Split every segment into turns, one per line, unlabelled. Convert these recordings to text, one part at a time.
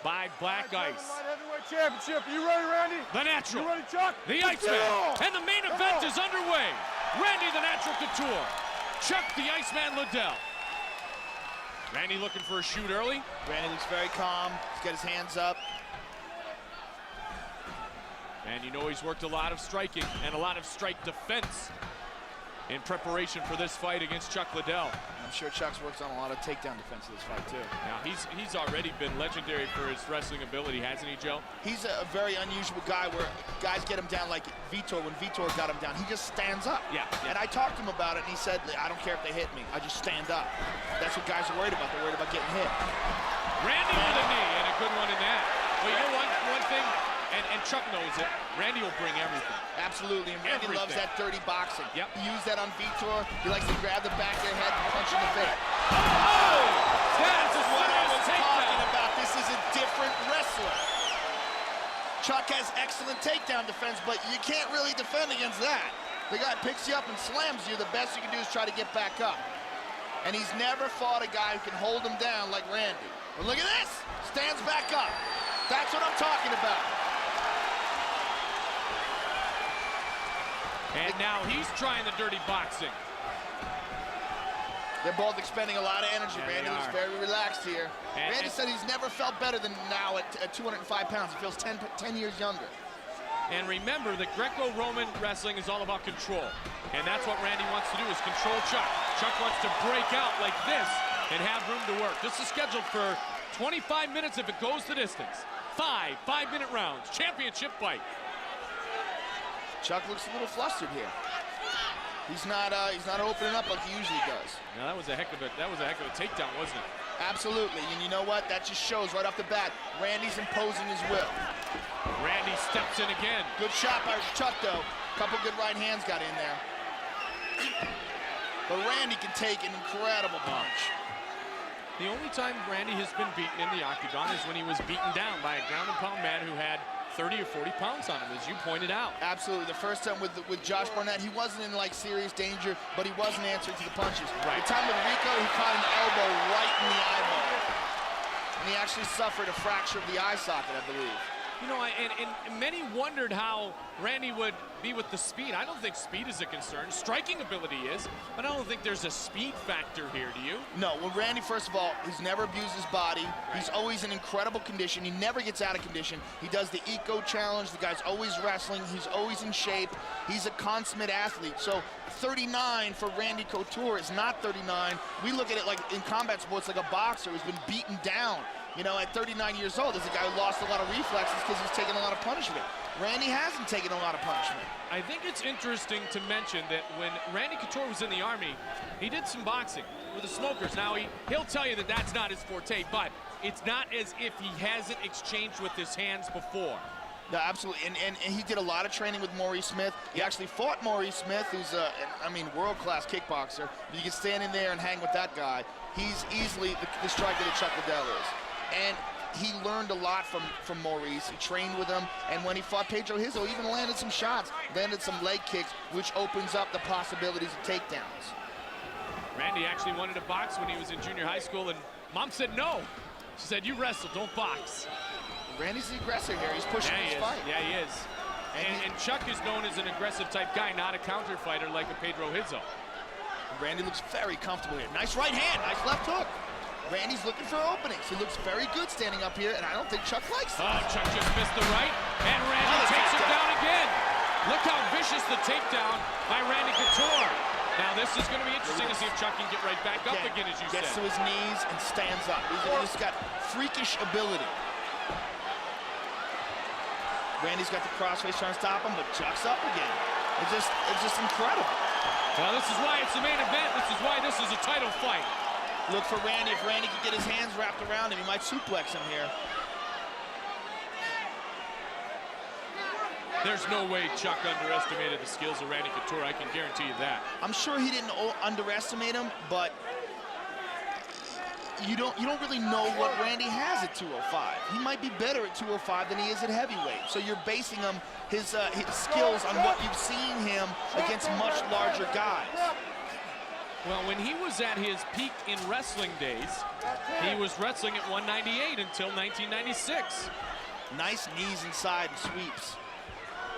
by Black Ice.
Light heavyweight championship. You ready, Randy?
The Natural.
You ready, Chuck?
The Iceman. And the main event is underway. Randy the Natural Couture. Chuck the Iceman Liddell. Randy looking for a shoot early.
Randy looks very calm. He's got his hands up.
And you know he's worked a lot of striking and a lot of strike defense in preparation for this fight against Chuck Liddell.
I'm sure Chuck's worked on a lot of takedown defense in this fight, too.
Now, he's already been legendary for his wrestling ability, hasn't he, Joe?
He's a very unusual guy where guys get him down like Vitor. When Vitor got him down, he just stands up.
Yeah.
And I talked to him about it, and he said, I don't care if they hit me. I just stand up. That's what guys are worried about. They're worried about getting hit.
Randy with a knee, and a good one in that. Well, you know one thing, and Chuck knows it, Randy will bring everything.
Absolutely, and Randy loves that dirty boxing.
Yep.
He used that on Vitor. He likes to grab the back of the head and punch in the face.
Oh! That's
what I was talking about. This is a different wrestler. Chuck has excellent takedown defense, but you can't really defend against that. The guy picks you up and slams you. The best you can do is try to get back up. And he's never fought a guy who can hold him down like Randy. But look at this. Stands back up. That's what I'm talking about.
And now he's trying the dirty boxing.
They're both expending a lot of energy.
Yeah,
Randy was very relaxed here. Randy said he's never felt better than now at 205 pounds. He feels 10 years younger.
And remember that Greco-Roman wrestling is all about control. And that's what Randy wants to do, is control Chuck. Chuck wants to break out like this and have room to work. This is scheduled for 25 minutes if it goes the distance. 5-minute rounds, championship fight.
Chuck looks a little flustered here. He's not opening up like he usually does.
Now that was a heck of a takedown, wasn't it?
Absolutely, and you know what? That just shows right off the bat. Randy's imposing his will.
Randy steps in again.
Good shot by Chuck, though. Couple good right hands got in there. But Randy can take an incredible punch.
The only time Randy has been beaten in the octagon is when he was beaten down by a ground and pound man who had 30 or 40 pounds on him, as you pointed out.
Absolutely. The first time with Josh Barnett, he wasn't in like serious danger, but he wasn't answering to the punches.
Right.
The time with Rico, he caught an elbow right in the eyeball. And he actually suffered a fracture of the eye socket, I believe.
You know, and many wondered how Randy would be with the speed. I don't think speed is a concern. Striking ability is, but I don't think there's a speed factor here, do you?
No, well, Randy, first of all, he's never abused his body. Right. He's always in incredible condition. He never gets out of condition. He does the eco challenge. The guy's always wrestling. He's always in shape. He's a consummate athlete. So 39 for Randy Couture is not 39. We look at it like in combat sports like a boxer who's been beaten down. You know, at 39 years old, there's a guy who lost a lot of reflexes because he's taken a lot of punishment. Randy hasn't taken a lot of punishment.
I think it's interesting to mention that when Randy Couture was in the Army, he did some boxing with the Smokers. Now, he'll tell you that that's not his forte, but it's not as if he hasn't exchanged with his hands before.
No, absolutely, and he did a lot of training with Maurice Smith. He actually fought Maurice Smith, who's a, world-class kickboxer. You can stand in there and hang with that guy. He's easily the striker that Chuck Liddell is. And he learned a lot from Maurice. He trained with him, and when he fought Pedro Hizzo, he even landed some shots, landed some leg kicks, which opens up the possibilities of takedowns.
Randy actually wanted to box when he was in junior high school, and Mom said no. She said, you wrestle, don't box.
Randy's the aggressor here. He's pushing his fight.
Yeah, he is. And Chuck is known as an aggressive type guy, not a counter fighter like a Pedro Hizzo.
Randy looks very comfortable here. Nice right hand, nice left hook. Randy's looking for openings. He looks very good standing up here, and I don't think Chuck likes it.
Oh, Chuck just missed the right, and Randy takes him down again. Look how vicious the takedown by Randy Couture. Now, this is going to be interesting to see if Chuck can get right back up again, as you said.
Gets to his knees and stands up. He's got freakish ability. Randy's got the crossface trying to stop him, but Chuck's up again. It's just incredible.
Well, this is why it's the main event. This is why this is a title fight.
Look for Randy. If Randy can get his hands wrapped around him, he might suplex him here.
There's no way Chuck underestimated the skills of Randy Couture. I can guarantee you that.
I'm sure he didn't underestimate him, but you don't really know what Randy has at 205. He might be better at 205 than he is at heavyweight. So you're basing his skills on what you've seen him against much larger guys.
Well, when he was at his peak in wrestling days, he was wrestling at 198 until 1996.
Nice knees inside and sweeps.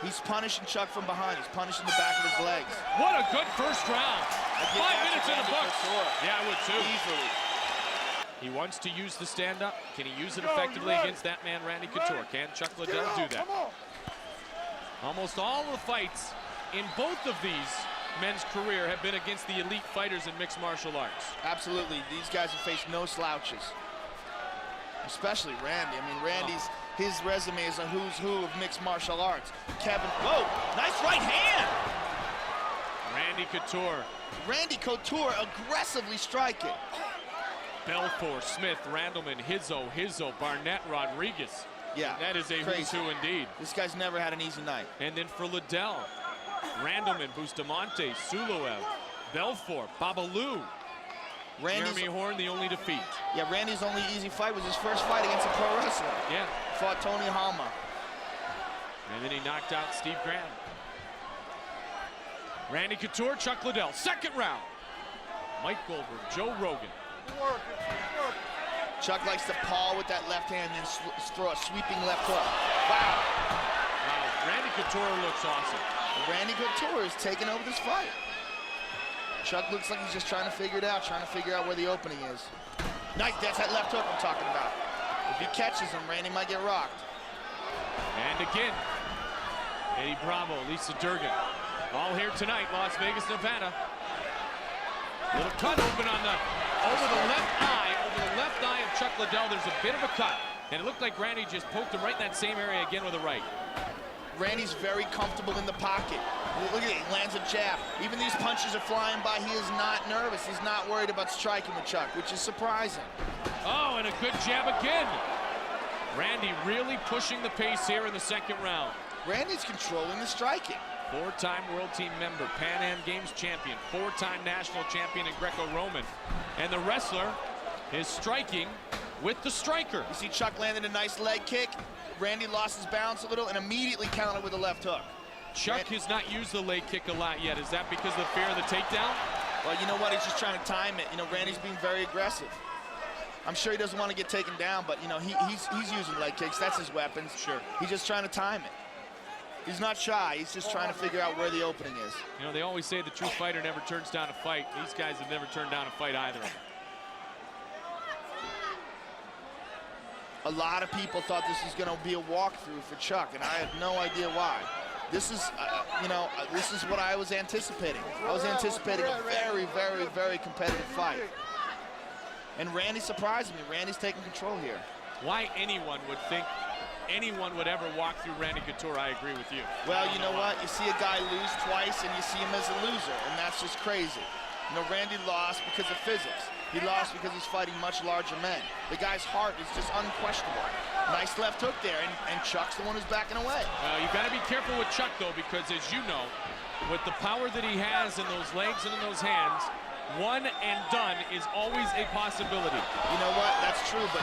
He's punishing Chuck from behind. He's punishing the back of his legs.
What a good first round. 5 minutes in the books. Yeah, I would too.
Easily.
He wants to use the stand-up. Can he use it effectively against that man, Randy Couture? Can Chuck Liddell do that? Almost all the fights in both of these men's career have been against the elite fighters in mixed martial arts.
Absolutely. These guys have faced no slouches. Especially Randy. I mean, his resume is a who's who of mixed martial arts. Kevin, whoa, nice right hand.
Randy Couture.
Randy Couture aggressively striking.
Belfort, Smith, Randleman, Hizzo, Barnett, Rodriguez.
Yeah,
that is a
crazy.
who's who indeed.
This guy's never had an easy night.
And then for Liddell, Randleman, Bustamante, Suloev, Belfort, Babalu. Jeremy Horn, the only defeat.
Yeah, Randy's only easy fight was his first fight against a pro wrestler.
Yeah.
Fought Tony Halma.
And then he knocked out Steve Graham. Randy Couture, Chuck Liddell, second round. Mike Goldberg, Joe Rogan.
Chuck likes to paw with that left hand and then throw a sweeping left hook. Wow.
Wow, Randy Couture looks awesome.
Randy Couture is taking over this fight. Chuck looks like he's just trying to figure it out, trying to figure out where the opening is. Nice, that's that left hook I'm talking about. If he catches him, Randy might get rocked.
And again, Eddie Bravo, Lisa Durgan. All here tonight, Las Vegas, Nevada. Little cut open on over the left eye of Chuck Liddell. There's a bit of a cut. And it looked like Randy just poked him right in that same area again with a right.
Randy's very comfortable in the pocket. Look at it, he lands a jab. Even these punches are flying by, he is not nervous. He's not worried about striking with Chuck, which is surprising.
Oh, and a good jab again. Randy really pushing the pace here in the second round.
Randy's controlling the striking.
Four-time World Team member, Pan Am Games champion, four-time national champion in Greco-Roman. And the wrestler is striking with the striker.
You see Chuck landed a nice leg kick. Randy lost his balance a little and immediately countered with a left hook.
Chuck has not used the leg kick a lot yet. Is that because of the fear of the takedown?
Well, you know what? He's just trying to time it. You know, Randy's being very aggressive. I'm sure he doesn't want to get taken down, but, you know, he's using leg kicks. That's his weapon.
Sure.
He's just trying to time it. He's not shy. He's just trying to figure out where the opening is.
You know, they always say the true fighter never turns down a fight. These guys have never turned down a fight either.
A lot of people thought this was going to be a walkthrough for Chuck, and I had no idea why. This is, this is what I was anticipating. I was anticipating a very, very, very competitive fight. And Randy surprised me. Randy's taking control here.
Why anyone would think anyone would ever walk through Randy Couture, I agree with you.
Well, you know what? You see a guy lose twice, and you see him as a loser, and that's just crazy. You know, Randy lost because of physics. He lost because he's fighting much larger men. The guy's heart is just unquestionable. Nice left hook there, and Chuck's the one who's backing away.
Well, you got to be careful with Chuck, though, because as you know, with the power that he has in those legs and in those hands, one and done is always a possibility.
You know what? That's true, but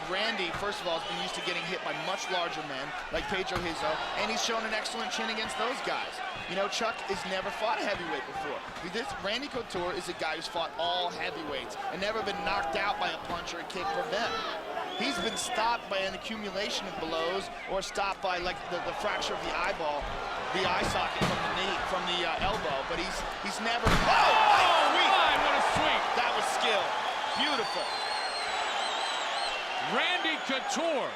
Randy, first of all, has been used to getting hit by much larger men, like Pedro Hizzo, and he's shown an excellent chin against those guys. You know, Chuck has never fought heavyweight before. Randy Couture is a guy who's fought all heavyweights and never been knocked out by a punch or a kick from them. He's been stopped by an accumulation of blows or stopped by, like, the fracture of the eyeball, the eye socket from the knee, from the elbow, but he's never... Oh,
my, what a sweep!
That was skill. Beautiful.
Randy Couture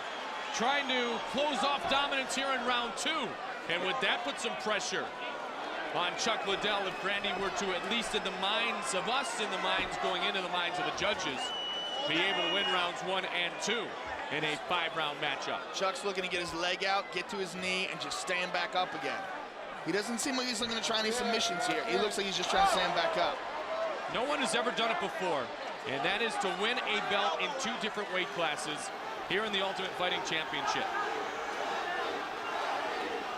trying to close off dominance here in round two. And would that put some pressure on Chuck Liddell if Randy were to, at least in the minds of us, in the minds going into the minds of the judges, be able to win rounds 1 and 2 in a 5-round matchup?
Chuck's looking to get his leg out, get to his knee, and just stand back up again. He doesn't seem like he's looking to try any submissions here. He looks like he's just trying to stand back up.
No one has ever done it before, and that is to win a belt in 2 different weight classes here in the Ultimate Fighting Championship.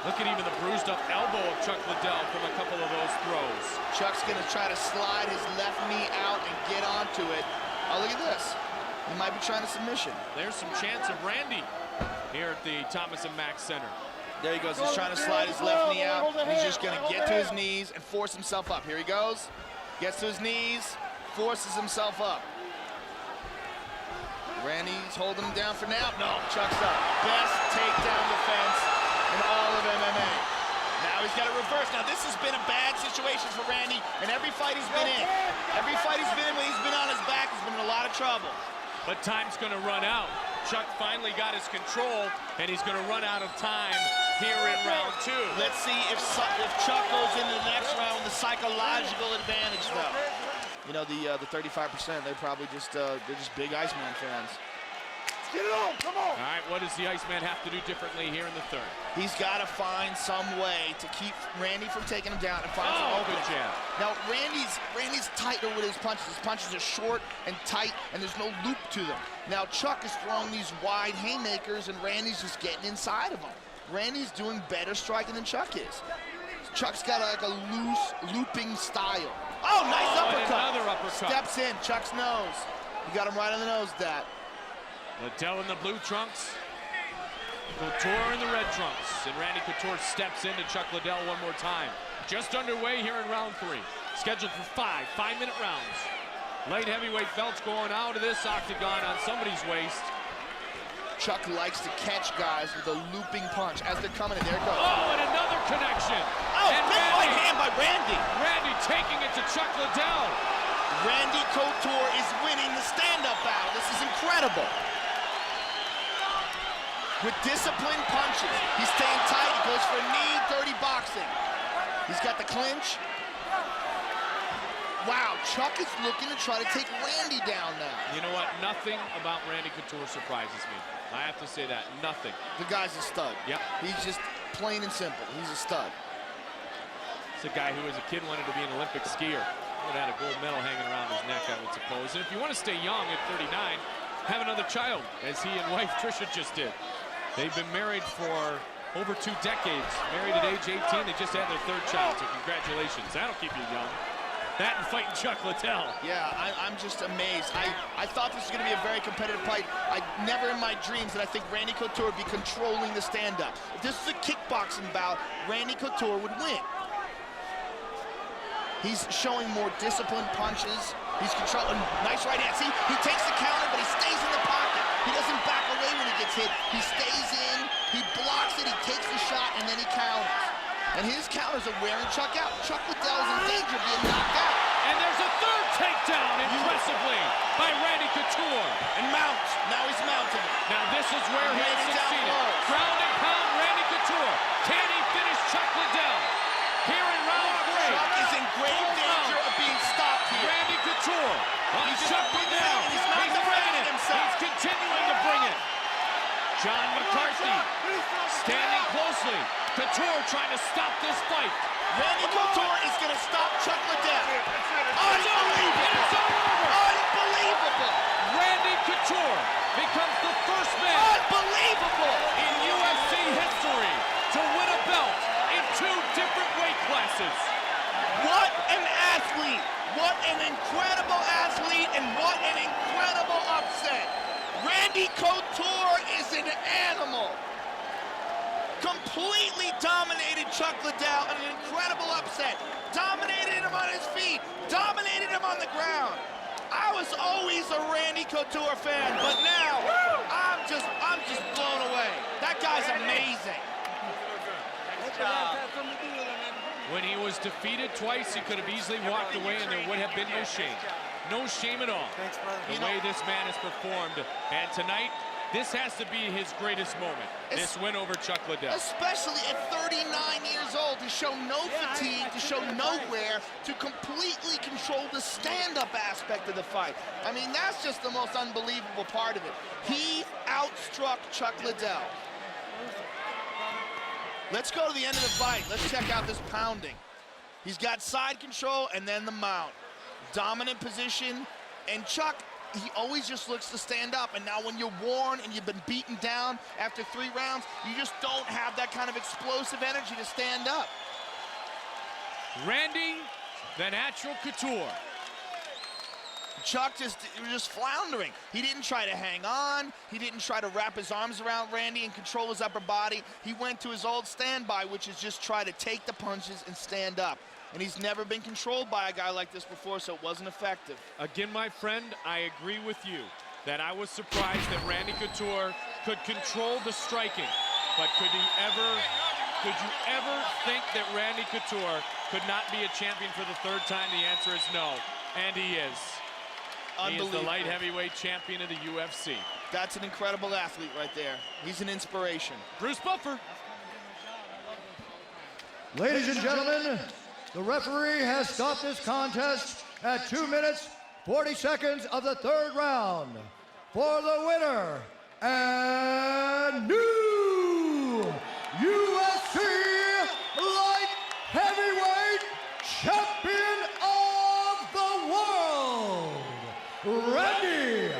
Look at even the bruised up elbow of Chuck Liddell from a couple of those throws.
Chuck's gonna try to slide his left knee out and get onto it. Oh, look at this. He might be trying to submission.
There's some chance of Randy here at the Thomas & Mack Center.
There he goes. He's trying to slide his left knee out. And he's just gonna get to his knees and force himself up. Here he goes. Gets to his knees, forces himself up. Randy's holding him down for now. No, Chuck's up. Best takedown defense in all of MMA. Now he's got to reverse. Now this has been a bad situation for Randy, and every fight he's been in, when he's been on his back, he's been in a lot of trouble.
But time's going to run out. Chuck finally got his control, and he's going to run out of time here in round 2.
Let's see if Chuck goes into the next round with a psychological advantage, though. You know, the 35%, they're probably just they're just big Iceman fans.
Get it on, come on.
All right, what does the Iceman have to do differently here in the 3rd?
He's got to find some way to keep Randy from taking him down and find some opening.
Good jab.
Now, Randy's tighter with his punches. His punches are short and tight, and there's no loop to them. Now, Chuck is throwing these wide haymakers, and Randy's just getting inside of them. Randy's doing better striking than Chuck is. Chuck's got like a loose, looping style. Oh, nice uppercut.
Another uppercut.
Steps in, Chuck's nose. You got him right on the nose, Dad.
Liddell in the blue trunks, Couture in the red trunks, and Randy Couture steps into Chuck Liddell one more time. Just underway here in round 3. Scheduled for 5 5-minute rounds. Light heavyweight belts going out of this octagon on somebody's waist.
Chuck likes to catch guys with a looping punch as they're coming in. There it goes.
Oh, and another connection.
Oh,
and
big right hand by Randy.
Randy taking it to Chuck Liddell.
Randy Couture is winning the stand-up battle. This is incredible. With disciplined punches, he's staying tight. He goes for a knee, dirty boxing. He's got the clinch. Wow, Chuck is looking to try to take Randy down now.
You know what? Nothing about Randy Couture surprises me. I have to say that. Nothing.
The guy's a stud.
Yep.
He's just plain and simple. He's a stud.
It's a guy who, as a kid, wanted to be an Olympic skier. Would have had a gold medal hanging around his neck, I would suppose. And if you want to stay young at 39, have another child, as he and wife Tricia just did. They've been married for over 2 decades. Married at age 18. They just had their 3rd child, so congratulations. That'll keep you young. That and fighting Chuck Liddell.
Yeah, I'm just amazed. I thought this was going to be a very competitive fight. I never in my dreams did I think Randy Couture would be controlling the stand-up. If this was a kickboxing bout, Randy Couture would win. He's showing more disciplined punches. He's controlling. Nice right hand. See, he takes the counter, but he stays in the pocket. He doesn't back away when he gets hit. He stays in, he blocks it, he takes the shot, and then he counters. And his counters are wearing Chuck out. Chuck Liddell's in danger of being knocked out.
And there's a 3rd takedown impressively by Randy Couture.
And mounts. Now he's mounting it.
Now this is where he has
Randy down
succeeded.
low.
Ground and pound Randy Couture. Can he finish Chuck Liddell? Here in round 3.
Chuck is in grave danger of being stopped here.
Randy Couture on
He's
Chuck
just
Liddell.
he's not defending himself.
He's continuing to bring it. John McCarthy standing closely. Couture trying to stop this fight.
Randy Couture is going to stop Chuck Liddell.
Unbelievable! It's all over!
Unbelievable!
Randy Couture becomes the first man
Unbelievable!
in UFC history to win a belt in 2 different weight classes.
What an athlete! What an incredible athlete, and what an incredible upset! Randy Couture is an animal. Completely dominated Chuck Liddell in an incredible upset. Dominated him on his feet. Dominated him on the ground. I was always a Randy Couture fan, but now I'm just blown away. That guy's amazing.
When he was defeated twice, he could have easily walked away and there would have been no shame. No shame at all. The way this man has performed. And tonight, this has to be his greatest moment. This win over Chuck Liddell.
Especially at 39 years old, to show no fatigue, to show no wear, to completely control the stand-up aspect of the fight. I mean, that's just the most unbelievable part of it. He outstruck Chuck Liddell. Let's go to the end of the fight. Let's check out this pounding. He's got side control and then the mount. Dominant position, and Chuck, he always just looks to stand up, and now when you're worn and you've been beaten down after 3 rounds, you just don't have that kind of explosive energy to stand up.
Randy, the natural Couture.
Chuck was just floundering. He didn't try to hang on. He didn't try to wrap his arms around Randy and control his upper body. He went to his old standby, which is just try to take the punches and stand up. and he's never been controlled by a guy like this before, so it wasn't effective.
Again, my friend, I agree with you that I was surprised that Randy Couture could control the striking, but could you ever think that Randy Couture could not be a champion for the third time? The answer is no, and he is. He is the light heavyweight champion of the UFC.
That's an incredible athlete right there. He's an inspiration.
Bruce Buffer.
Ladies and gentlemen, the referee has stopped this contest at 2 minutes, 40 seconds of the third round. For the winner and new UFC light heavyweight champion of the world, Randy